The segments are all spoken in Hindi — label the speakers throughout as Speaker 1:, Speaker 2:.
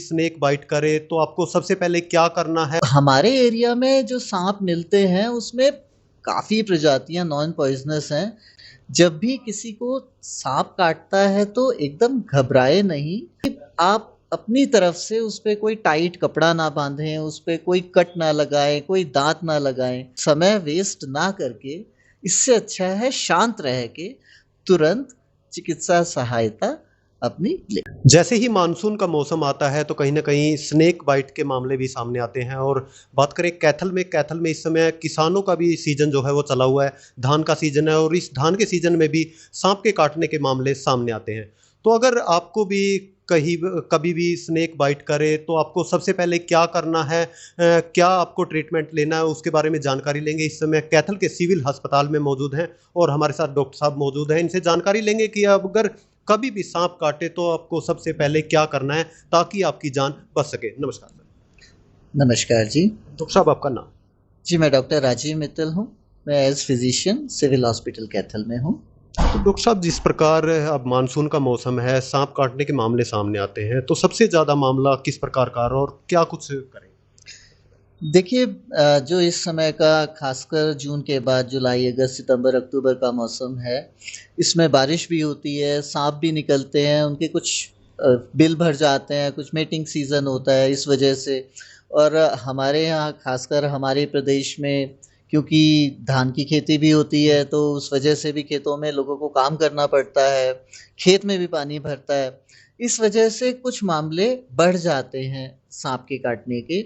Speaker 1: स्नेक बाइट करे तो आपको सबसे पहले क्या करना है?
Speaker 2: हमारे एरिया में जो सांप मिलते हैं उसमें काफ़ी प्रजातियां नॉन पॉइजनस हैं। जब भी किसी को सांप काटता है तो एकदम घबराए नहीं। आप अपनी तरफ से उस पे कोई टाइट कपड़ा ना बांधें, उस पे कोई कट ना लगाएं, कोई दांत ना लगाएं। समय वेस्ट ना करके इससे अच्छा है शांत रह के तुरंत चिकित्सा सहायता अपनी ले।
Speaker 1: जैसे ही मानसून का मौसम आता है तो कहीं न कहीं स्नेक बाइट के मामले भी सामने आते हैं। और बात करें कैथल में इस समय किसानों का भी सीज़न जो है वो चला हुआ है। धान का सीज़न है और इस धान के सीज़न में भी साँप के काटने के मामले सामने आते हैं। तो अगर आपको भी कहीं कभी भी स्नेक बाइट करे तो आपको सबसे पहले क्या करना है? क्या आपको ट्रीटमेंट लेना है उसके बारे में जानकारी लेंगे। इस समय कैथल के सिविल अस्पताल में मौजूद हैं और हमारे साथ डॉक्टर साहब मौजूद हैं। इनसे जानकारी लेंगे कि अब अगर कभी भी सांप काटे तो आपको सबसे पहले क्या करना है ताकि आपकी जान बच सके। नमस्कार सर।
Speaker 2: नमस्कार जी।
Speaker 1: डॉक्टर साहब आपका नाम?
Speaker 2: जी, मैं डॉक्टर राजीव मित्तल हूँ। मैं as physician civil hospital Kaithal में हूँ।
Speaker 1: तो डॉक्टर साहब जिस प्रकार अब मानसून का मौसम है, सांप काटने के मामले सामने आते हैं, तो सबसे ज़्यादा मामला किस प्रकार का और क्या कुछ करें?
Speaker 2: देखिए, जो इस समय का खासकर जून के बाद जुलाई, अगस्त, सितंबर, अक्टूबर का मौसम है, इसमें बारिश भी होती है, सांप भी निकलते हैं, उनके कुछ बिल भर जाते हैं, कुछ मेटिंग सीज़न होता है इस वजह से। और हमारे यहाँ खासकर हमारे प्रदेश में क्योंकि धान की खेती भी होती है तो उस वजह से भी खेतों में लोगों को काम करना पड़ता है, खेत में भी पानी भरता है। इस वजह से कुछ मामले बढ़ जाते हैं सांप के काटने के।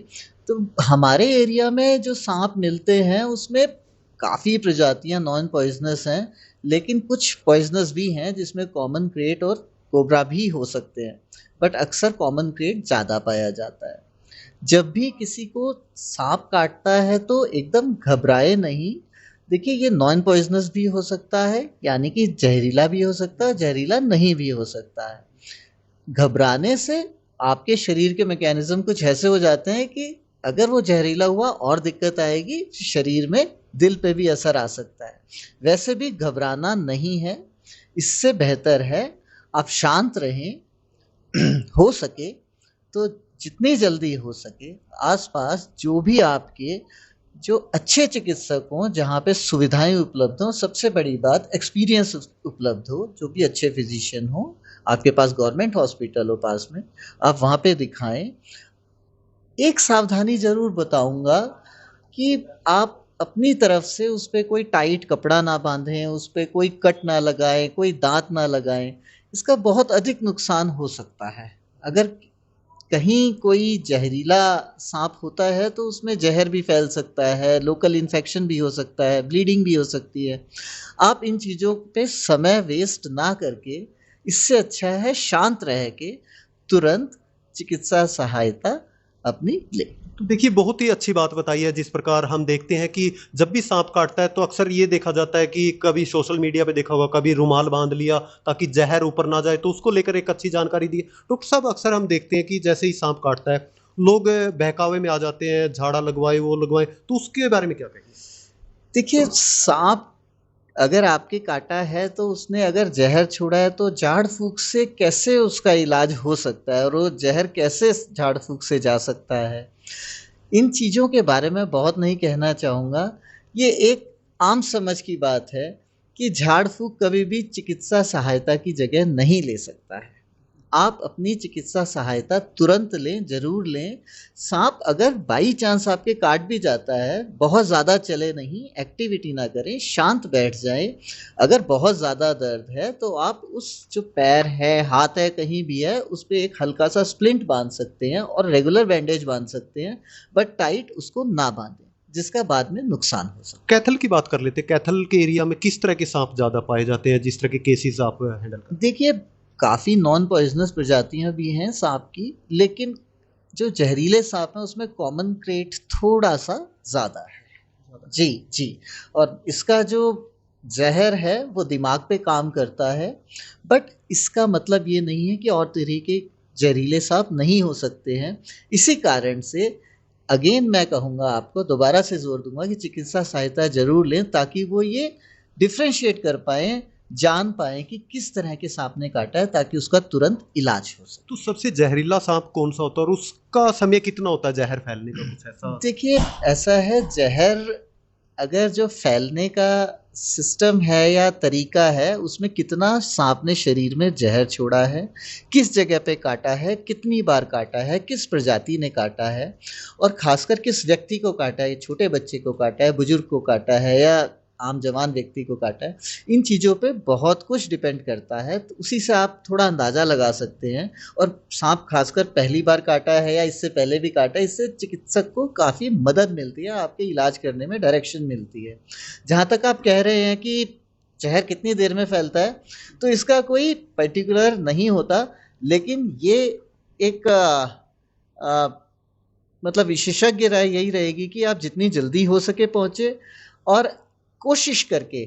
Speaker 2: तो हमारे एरिया में जो सांप मिलते हैं उसमें काफ़ी प्रजातियां नॉन पॉइजनस हैं, लेकिन कुछ पॉइजनस भी हैं जिसमें कॉमन क्रेट और कोबरा भी हो सकते हैं, बट अक्सर कॉमन क्रेट ज़्यादा पाया जाता है। जब भी किसी को सांप काटता है तो एकदम घबराए नहीं। देखिए, ये नॉन पॉइजनस भी हो सकता है, यानी कि जहरीला भी हो सकता है, जहरीला नहीं भी हो सकता है। घबराने से आपके शरीर के मैकेनिज्म कुछ ऐसे हो जाते हैं कि अगर वो जहरीला हुआ और दिक्कत आएगी, शरीर में दिल पे भी असर आ सकता है। वैसे भी घबराना नहीं है, इससे बेहतर है आप शांत रहें। हो सके तो जितनी जल्दी हो सके आसपास जो भी आपके जो अच्छे चिकित्सक हों, जहाँ पे सुविधाएं उपलब्ध हों, सबसे बड़ी बात एक्सपीरियंस उपलब्ध हो, जो भी अच्छे फिजिशियन हो, आपके पास गवर्नमेंट हॉस्पिटल हो पास में, आप वहाँ पे दिखाएं। एक सावधानी ज़रूर बताऊंगा कि आप अपनी तरफ से उस पे कोई टाइट कपड़ा ना बांधें, उस पे कोई कट ना लगाएं, कोई दांत ना लगाएं। इसका बहुत अधिक नुकसान हो सकता है। अगर कहीं कोई जहरीला सांप होता है तो उसमें जहर भी फैल सकता है, लोकल इन्फेक्शन भी हो सकता है, ब्लीडिंग भी हो सकती है। आप इन चीज़ों पे समय वेस्ट ना करके इससे अच्छा है शांत रह के तुरंत चिकित्सा सहायता अपनी ले।
Speaker 1: तो देखिए बहुत ही अच्छी बात बताई है। जिस प्रकार हम देखते हैं कि जब भी सांप काटता है तो अक्सर ये देखा जाता है कि कभी सोशल मीडिया पे देखा होगा, कभी रुमाल बांध लिया ताकि जहर ऊपर ना जाए, तो उसको लेकर एक अच्छी जानकारी दी है। डॉक्टर साहब अक्सर हम देखते हैं कि जैसे ही सांप काटता है लोग बहकावे में आ जाते हैं, झाड़ा लगवाए वो लगवाए, तो उसके बारे में क्या कहेंगे?
Speaker 2: देखिए, सांप अगर आपके काटा है तो उसने अगर जहर छोड़ा है तो झाड़ फूक से कैसे उसका इलाज हो सकता है और वो जहर कैसे झाड़ फूक से जा सकता है, इन चीज़ों के बारे में बहुत नहीं कहना चाहूँगा। ये एक आम समझ की बात है कि झाड़ फूक कभी भी चिकित्सा सहायता की जगह नहीं ले सकता है। आप अपनी चिकित्सा सहायता तुरंत लें, ज़रूर लें। सांप अगर बाई चांस आपके काट भी जाता है, बहुत ज़्यादा चले नहीं, एक्टिविटी ना करें, शांत बैठ जाएं। अगर बहुत ज़्यादा दर्द है तो आप उस जो पैर है, हाथ है, कहीं भी है, उस पर एक हल्का सा स्प्लिंट बांध सकते हैं और रेगुलर बैंडेज बांध सकते हैं, बट टाइट उसको ना बांधें जिसका बाद में नुकसान हो सकता है।
Speaker 1: कैथल की बात कर लेते हैं। कैथल के एरिया में किस तरह के सांप ज़्यादा पाए जाते हैं, जिस तरह के केसेस आप हैंडल करते हैं?
Speaker 2: देखिए, काफ़ी नॉन पॉइजनस प्रजातियां भी हैं सांप की, लेकिन जो जहरीले सांप हैं उसमें कॉमन क्रेट थोड़ा सा ज़्यादा है। जी जी। और इसका जो जहर है वो दिमाग पे काम करता है, बट इसका मतलब ये नहीं है कि और तरह के जहरीले सांप नहीं हो सकते हैं। इसी कारण से अगेन मैं कहूँगा, आपको दोबारा से जोर दूंगा कि चिकित्सा सहायता जरूर लें ताकि वो ये डिफ्रेंशिएट कर पाएँ जान पाएँ कि किस तरह के साँप ने काटा है ताकि उसका तुरंत इलाज हो सके।
Speaker 1: तो सबसे जहरीला सांप कौन सा होता है और उसका समय कितना होता है जहर फैलने का, कुछ ऐसा?
Speaker 2: देखिए, ऐसा है ज़हर अगर जो फैलने का सिस्टम है या तरीका है, उसमें कितना साँप ने शरीर में ज़हर छोड़ा है, किस जगह पे काटा है, कितनी बार काटा है, किस प्रजाति ने काटा है और ख़ासकर किस व्यक्ति को काटा है, छोटे बच्चे को काटा है, बुजुर्ग को काटा है या आम जवान व्यक्ति को काटा है, इन चीज़ों पे बहुत कुछ डिपेंड करता है। तो उसी से आप थोड़ा अंदाज़ा लगा सकते हैं और साँप ख़ासकर पहली बार काटा है या इससे पहले भी काटा है, इससे चिकित्सक को काफ़ी मदद मिलती है, आपके इलाज करने में डायरेक्शन मिलती है। जहाँ तक आप कह रहे हैं कि ज़हर कितनी देर में फैलता है, तो इसका कोई पर्टिकुलर नहीं होता, लेकिन ये एक मतलब विशेषज्ञ राय यही रहेगी कि आप जितनी जल्दी हो सके पहुँचे और कोशिश करके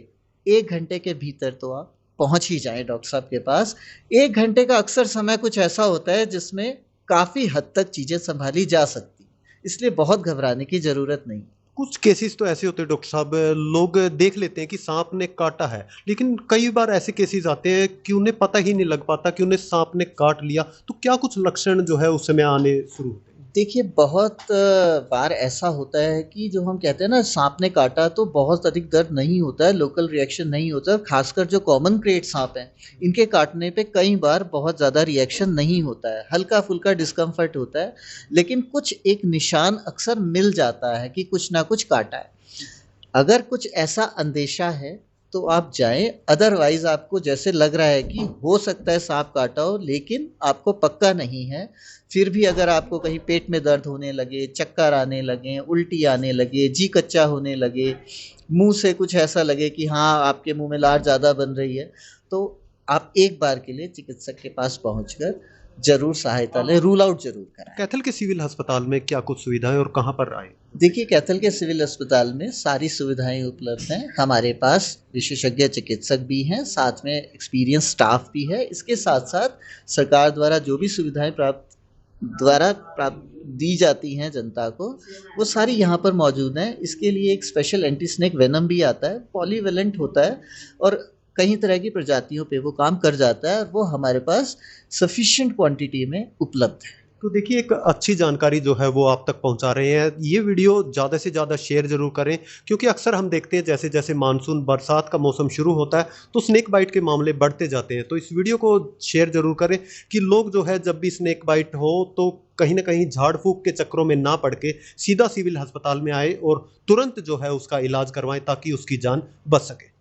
Speaker 2: 1 घंटे के भीतर तो आप पहुँच ही जाएँ डॉक्टर साहब के पास। 1 घंटे का अक्सर समय कुछ ऐसा होता है जिसमें काफ़ी हद तक चीज़ें सँभाली जा सकती हैं, इसलिए बहुत घबराने की ज़रूरत नहीं।
Speaker 1: कुछ केसेस तो ऐसे होते हैं डॉक्टर साहब, लोग देख लेते हैं कि सांप ने काटा है, लेकिन कई बार ऐसे केसेस आते हैं कि उन्हें पता ही नहीं लग पाता कि उन्हें सांप ने काट लिया। तो क्या कुछ लक्षण जो है उस समय आने शुरू होते हैं?
Speaker 2: देखिए, बहुत बार ऐसा होता है कि जो हम कहते हैं ना साँप ने काटा तो बहुत अधिक दर्द नहीं होता है, लोकल रिएक्शन नहीं होता है, ख़ासकर जो कॉमन क्रेट साँप हैं, इनके काटने पे कई बार बहुत ज़्यादा रिएक्शन नहीं होता है, हल्का-फुल्का डिस्कम्फ़र्ट होता है, लेकिन कुछ एक निशान अक्सर मिल जाता है कि कुछ ना कुछ काटा है। अगर कुछ ऐसा अंदेशा है तो आप जाएँ, अदरवाइज़ आपको जैसे लग रहा है कि हो सकता है साँप काटा हो लेकिन आपको पक्का नहीं है, फिर भी अगर आपको कहीं पेट में दर्द होने लगे, चक्कर आने लगें, उल्टी आने लगे, जी कच्चा होने लगे, मुँह से कुछ ऐसा लगे कि हाँ, आपके मुँह में लार ज़्यादा बन रही है, तो आप एक बार के लिए चिकित्सक के पास पहुँचकर ज़रूर सहायता लें, रूल आउट ज़रूर कराएँ।
Speaker 1: कैथल के सिविल अस्पताल में क्या कुछ सुविधाएं और कहाँ पर आए?
Speaker 2: देखिए, कैथल के सिविल अस्पताल में सारी सुविधाएँ उपलब्ध हैं। हमारे पास विशेषज्ञ चिकित्सक भी हैं, साथ में एक्सपीरियंस स्टाफ भी है। इसके साथ-साथ सरकार द्वारा जो भी सुविधाएँ प्राप्त दी जाती हैं जनता को, वो सारी यहाँ पर मौजूद हैं। इसके लिए एक स्पेशल एंटी स्नेक वेनम भी आता है, पॉलीवैलेंट होता है और कई तरह की प्रजातियों पे वो काम कर जाता है और वो हमारे पास सफिशिएंट क्वांटिटी में उपलब्ध है।
Speaker 1: तो देखिए, एक अच्छी जानकारी जो है वो आप तक पहुंचा रहे हैं। ये वीडियो ज़्यादा से ज़्यादा शेयर ज़रूर करें, क्योंकि अक्सर हम देखते हैं जैसे-जैसे मानसून बरसात का मौसम शुरू होता है तो स्नेक बाइट के मामले बढ़ते जाते हैं। तो इस वीडियो को शेयर ज़रूर करें कि लोग जो है जब भी स्नेक बाइट हो तो कहीं न कहीं झाड़-फूँक के चक्करों में ना पड़ के सीधा सिविल अस्पताल में आएँ और तुरंत जो है उसका इलाज करवाएँ ताकि उसकी जान बच सके।